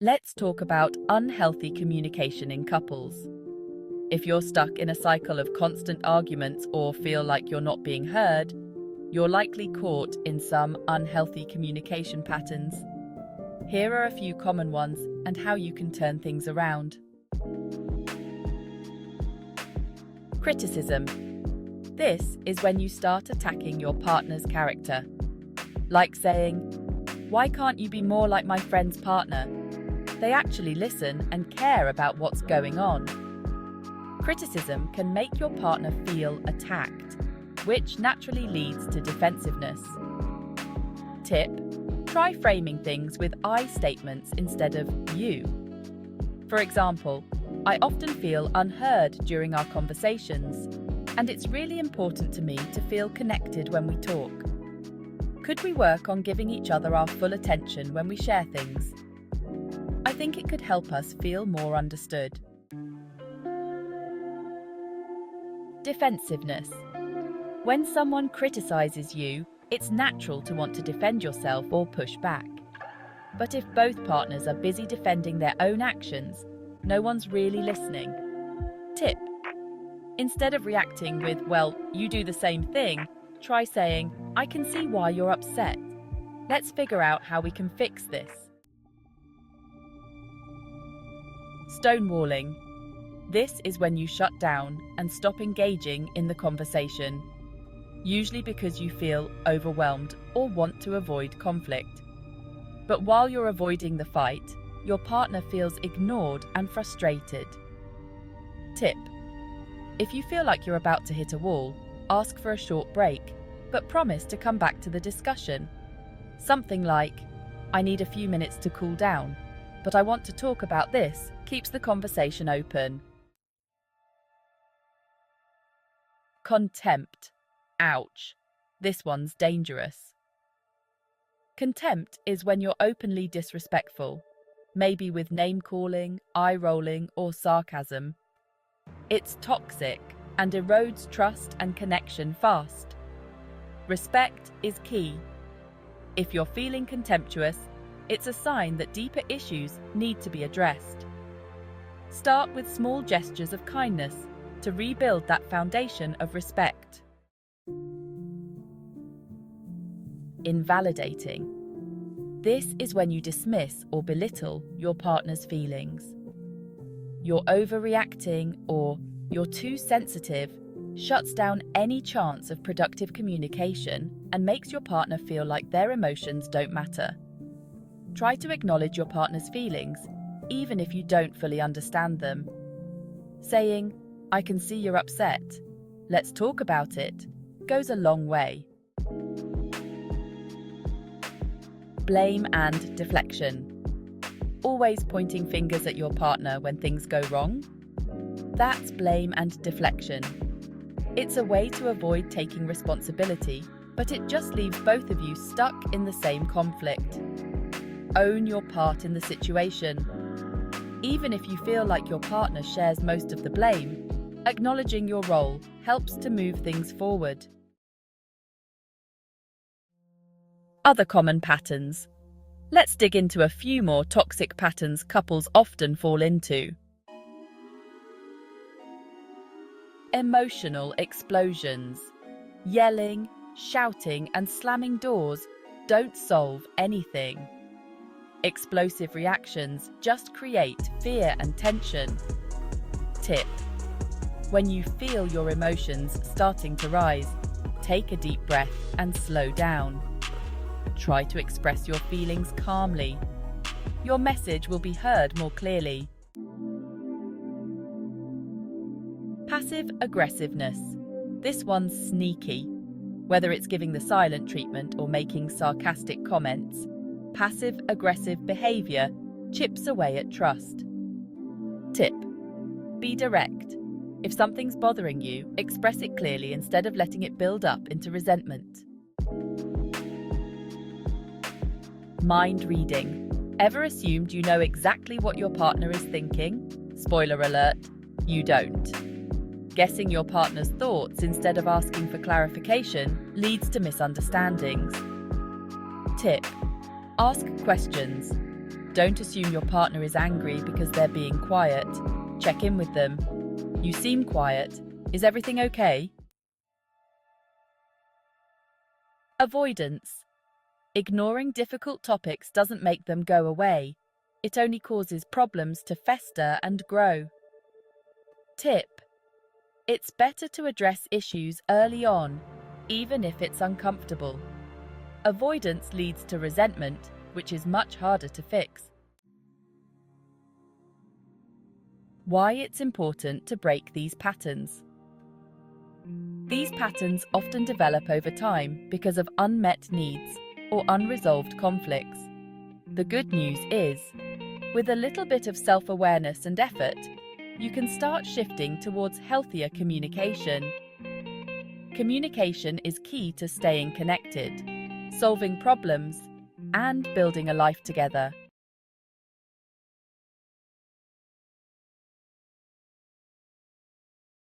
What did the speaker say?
Let's talk about unhealthy communication in couples. If you're stuck in a cycle of constant arguments or feel like you're not being heard, you're likely caught in some unhealthy communication patterns. Here are a few common ones and how you can turn things around. Criticism. This is when you start attacking your partner's character. Like saying, "Why can't you be more like my friend's partner?" They actually listen and care about what's going on. Criticism can make your partner feel attacked, which naturally leads to defensiveness. Tip: try framing things with I statements instead of you. For example, "I often feel unheard during our conversations, and it's really important to me to feel connected when we talk. Could we work on giving each other our full attention when we share things? I think it could help us feel more understood." Defensiveness. When someone criticizes you, it's natural to want to defend yourself or push back. But if both partners are busy defending their own actions, no one's really listening. Tip: instead of reacting with, "Well, you do the same thing," try saying, "I can see why you're upset. Let's figure out how we can fix this." Stonewalling. This is when you shut down and stop engaging in the conversation, usually because you feel overwhelmed or want to avoid conflict. But while you're avoiding the fight, your partner feels ignored and frustrated. Tip: if you feel like you're about to hit a wall, ask for a short break, but promise to come back to the discussion. Something like, "I need a few minutes to cool down, but I want to talk about this," keeps the conversation open. Contempt. Ouch. This one's dangerous. Contempt is when you're openly disrespectful, maybe with name-calling, eye-rolling, or sarcasm. It's toxic and erodes trust and connection fast. Respect is key. If you're feeling contemptuous, it's a sign that deeper issues need to be addressed. Start with small gestures of kindness to rebuild that foundation of respect. Invalidating. This is when you dismiss or belittle your partner's feelings. You're overreacting or you're too sensitive shuts down any chance of productive communication and makes your partner feel like their emotions don't matter. Try to acknowledge your partner's feelings, even if you don't fully understand them. Saying, "I can see you're upset. Let's talk about it," goes a long way. Blame and deflection. Always pointing fingers at your partner when things go wrong? That's blame and deflection. It's a way to avoid taking responsibility, but it just leaves both of you stuck in the same conflict. Own your part in the situation. Even if you feel like your partner shares most of the blame, acknowledging your role helps to move things forward. Other common patterns. Let's dig into a few more toxic patterns couples often fall into. Emotional explosions. Yelling, shouting, and slamming doors don't solve anything. Explosive reactions just create fear and tension. Tip: when you feel your emotions starting to rise, take a deep breath and slow down. Try to express your feelings calmly. Your message will be heard more clearly. Passive-aggressiveness. This one's sneaky. Whether it's giving the silent treatment or making sarcastic comments, passive-aggressive behaviour chips away at trust. Tip: be direct. If something's bothering you, express it clearly instead of letting it build up into resentment. Mind reading. Ever assumed you know exactly what your partner is thinking? Spoiler alert, you don't. Guessing your partner's thoughts instead of asking for clarification leads to misunderstandings. Tip: ask questions. Don't assume your partner is angry because they're being quiet. Check in with them. You seem quiet. Is everything okay? Avoidance. Ignoring difficult topics doesn't make them go away. It only causes problems to fester and grow. Tip: it's better to address issues early on, even if it's uncomfortable. Avoidance leads to resentment, which is much harder to fix. Why it's important to break these patterns. These patterns often develop over time because of unmet needs or unresolved conflicts. The good news is, with a little bit of self-awareness and effort, you can start shifting towards healthier communication. Communication is key to staying connected, solving problems, and building a life together.